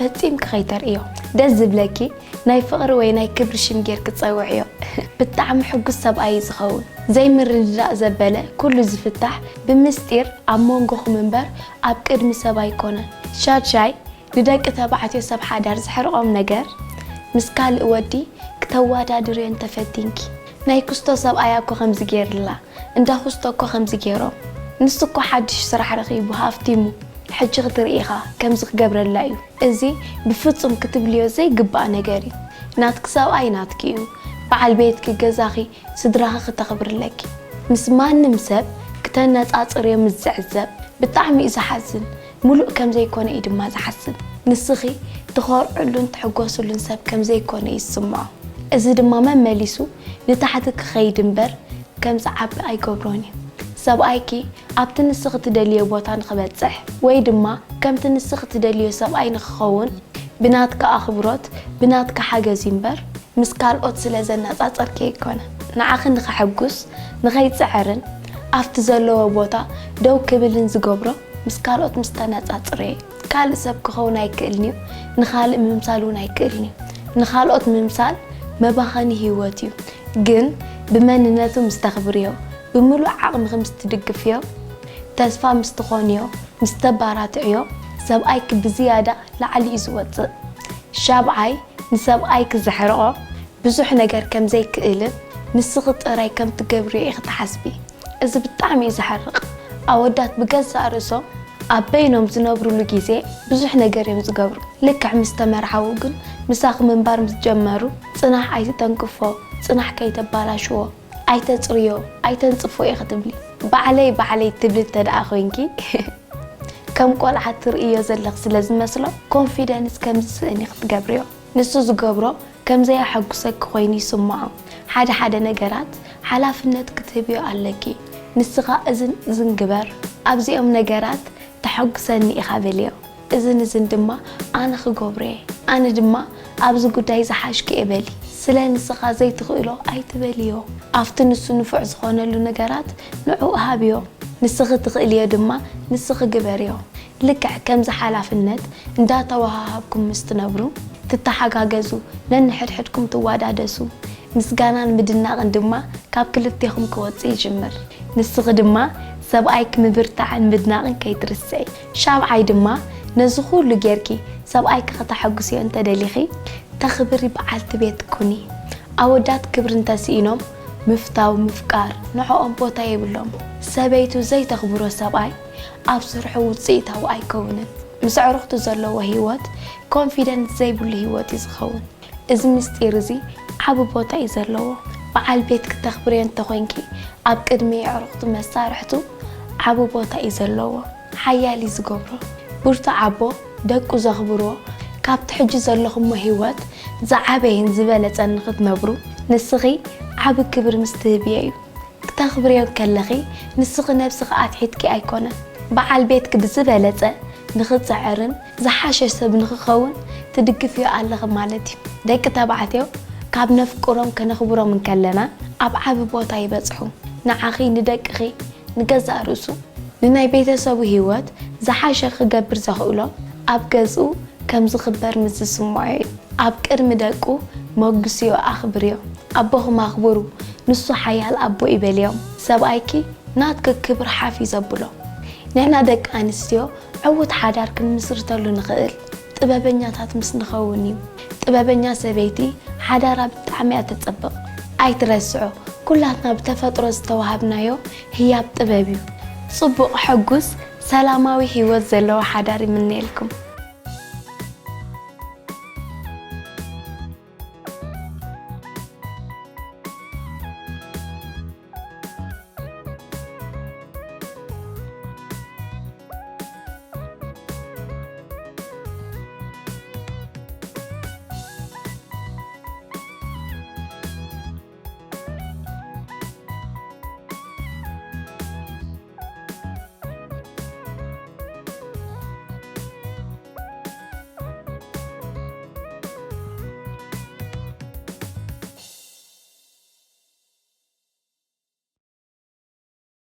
ፈጺም ከኸይተርእዮ ደስ ዝብለኪ ናይ ፍቕሪ ወይ ናይ ክብሪ ሽም ጌርክ ትፀውዕዮ ብጣዕሚ ሕጉስ ሰብኣይ ዝኸውን ዘይምርድዳእ ዘበለ ኩሉ ዝፍታሕ ብምስጢር ኣብ መንጎኹም እምበር ኣብ ቅድሚ ሰብ ኣይኮነን ሻድሻይ ንደቂ ተባዕትዮ ሰብ ሓዳር ዝሕርቆም ነገር ምስ ካልእ ወዲ ክተወዳድርዮን ተፈቲንኪ ናይ ክስቶ ሰብኣይ እኮ ከምዚ ገይርላ እንዳ ክስቶ እኮ ከምዚ ገይሮም ንሱ እኮ ሓድሽ ስራሕ ረኺቡ ሃፍቲሙ ሕጂ ክትርኢኻ ከምዚ ክገብረላ እዩ እዚ ብፍጹም ክትብልዮ ዘይግባእ ነገር እዩ ናትክ ሰብኣይ ናትክ እዩ በዓል ቤትክ ገዛኺ ስድራኺ ክተኽብርለኪ ምስ ማንም ሰብ ክተነፃፅርዮ ምዝዕዘብ ብጣዕሚ እዩ ዝሓዝን ሙሉእ ከምዘይኮነ እዩ ድማ ዝሓስብ ንስኺ ትኸርዕሉን ትሕጎስሉን ሰብ ከምዘይኮነ ይስምዖ እዚ ድማ መመሊሱ ንታሕቲ ክኸይድ እምበር ከምዚ ዓቢ ኣይገብሮን እዩ ሰብኣይኪ ኣብቲ ንስኺ ትደልዮ ቦታ ንኽበፅሕ ወይ ድማ ከምቲ ንስኺ ትደልዮ ሰብኣይ ንኽኸውን ብናትካ ኣኽብሮት ብናትካ ሓገዝ እምበር ምስ ካልኦት ስለ ዘነፃፀርኪ ኣይኮነ ንዓኺ ንኽሕጉስ ንኸይፅዕርን ኣብቲ ዘለዎ ቦታ ደው ክብልን ዝገብሮ ምስ ካልኦት ምስ ተነፃፅረ ካልእ ሰብ ክኸውን ኣይክእልን እዩ ንኻልእ ምምሳል እውን ኣይክእልን እዩ ንኻልኦት ምምሳል መባኸኒ ህይወት እዩ ግን ብመንነቱ ምስ ተኽብርዮ ብምሉእ ዓቕምኺ ምስ ትድግፍዮ ተስፋ ምስ ትኾንዮ ምስ ተባራትዕዮ ሰብኣይክ ብዝያዳ ላዕሊ እዩ ዝወፅእ ሻብዓይ ንሰብኣይክ ዝሕርቆ ብዙሕ ነገር ከምዘይክእልን ንስኺ ጥራይ ከም ትገብርዮ ኢኺ ትሓስቢ እዚ ብጣዕሚ እዩ ዝሓርቕ ኣወዳት ብገዛእ ርእሶም ኣብ በይኖም ዝነብሩሉ ግዜ ብዙሕ ነገር እዮም ዝገብሩ ልክዕ ምስ ተመርዓው ግን ምሳኺ ምንባር ምስ ጀመሩ ፅናሕ ኣይትጠንቅፎ ፅናሕ ከይተባላሽዎ ኣይተፅርዮ ኣይተንፅፎ ኢኺ ትብሊ ባዕለይ ትብሊ ተደኣ ኮይንኪ ከም ቆልዓ ትርእዮ ዘለኽ ስለ ዝመስሎ ኮንፊደንስ ከም ዝስእን ኢኺ ትገብርዮ ንሱ ዝገብሮ ከምዘይሓጉሰክ ኮይኑ ይስምዖ ሓደ ነገራት ሓላፍነት ክትህብዮ ኣለኪ ንስኻ እዝን ግበር ኣብዚኦም ነገራት ተሐጉሰኒ ኢኻ በልዮ እዝን ድማ ኣነ ክገብሮ ኣነ ድማ ኣብዚ ጉዳይ ዝሓሽኪ እበሊ ስለ ንስኻ ዘይትኽእሎ ኣይትበልዮ ኣብቲ ንሱ ንፉዕ ዝኾነሉ ነገራት ንዑ ሃብዮ ንስኺ ትኽእልዮ ድማ ንስኺ ግበርዮ ልክዕ ከምዚ ሓላፍነት እንዳተዋሃብኩም ምስ ትነብሩ ትተሓጋገዙ ነንሕድሕድኩም ትዋዳደሱ ምስጋናን ምድናቕን ድማ ካብ ክልቴኹም ክወፅእ ይጅምር ንስኺ ድማ ሰብኣይክ ምብርታዕን ምድናቕን ከይትርስዒ ሻብዓይ ድማ ነዚ ኩሉ ጌርኪ ሰብኣይክ ከተሐጉስዮ እንተደሊኺ ተኽብሪ በዓልቲ ቤት ኩኒ ኣወዳት ክብሪ እንተስኢኖም ምፍታው ምፍቃር ንዕኦም ቦታ የብሎም ሰበይቱ ዘይተኽብሮ ሰብኣይ ኣብ ስርሑ ውፅኢታዊ ኣይከውንን ምስ ዕሩኽቱ ዘለዎ ህይወት ኮንፊደንስ ዘይብሉ ህይወት እዩ ዝኸውን እዚ ምስጢር እዚ ዓብ ቦታ እዩ ዘለዎ በዓል ቤት ክተኽብርዮ እንተኮይንኪ ኣብ ቅድሚ ዕሩኽቱ መሳርሕቱ ዓብ ቦታ እዩ ዘለዎ ሓያል ዝገብሮ ብርቱ ዓቦ ደቁ ዘኽብርዎ ካብቲ ሕጂ ዘለኹሞ ህይወት ዝዓበየን ዝበለፀን ንኽትነብሩ ንስኺ ዓብ ክብሪ ምስ ትህብዮ እዩ ክተኽብርዮ ከለኺ ንስኺ ነብስኺ ኣትሒትኪ ኣይኮነን በዓል ቤትክ ብዝበለፀ ንኽፅዕርን ዝሓሸ ሰብ ንኽኸውን ትድግፍዮ ኣለኺ ማለት እዩ ደቂ ተባዕትዮ ካብ ነፍቅሮም ከነኽብሮም እንከለና ኣብ ዓብ ቦታ ይበፅሑ ንዓኺ ንደቅኺ ንገዛእ ርእሱ ንናይ ቤተሰቡ ህይወት ዝሓሸ ክገብር ዘኽእሎ ኣብ ገዝኡ ከም ዝኽበር ምስ ዝስምዖ እዩ ኣብ ቅድሚ ደቁ መጉስዮ ኣኽብርዮ ኣቦኹም ኣኽብሩ ንሱ ሓያል ኣቦ ይበልዮም ሰብኣይኪ ናትክ ክብሪ ሓፊዝ ኣብሎ ንሕና ደቂ ኣንስትዮ ዕውት ሓዳር ክንምስርተሉ ንኽእል ጥበበኛታት ምስ ንኸውን እዩ ጥበበኛ ሰበይቲ ሓዳራ ብጣዕሚ እያ ተፀብቕ ኣይትረስዖ ኩላትና ብተፈጥሮ ዝተዋሃብናዮ ህያብ ጥበብ እዩ ጽቡቕ ሕጉስ ሰላማዊ ህይወት ዘለዎ ሓዳር ይምነየልኩም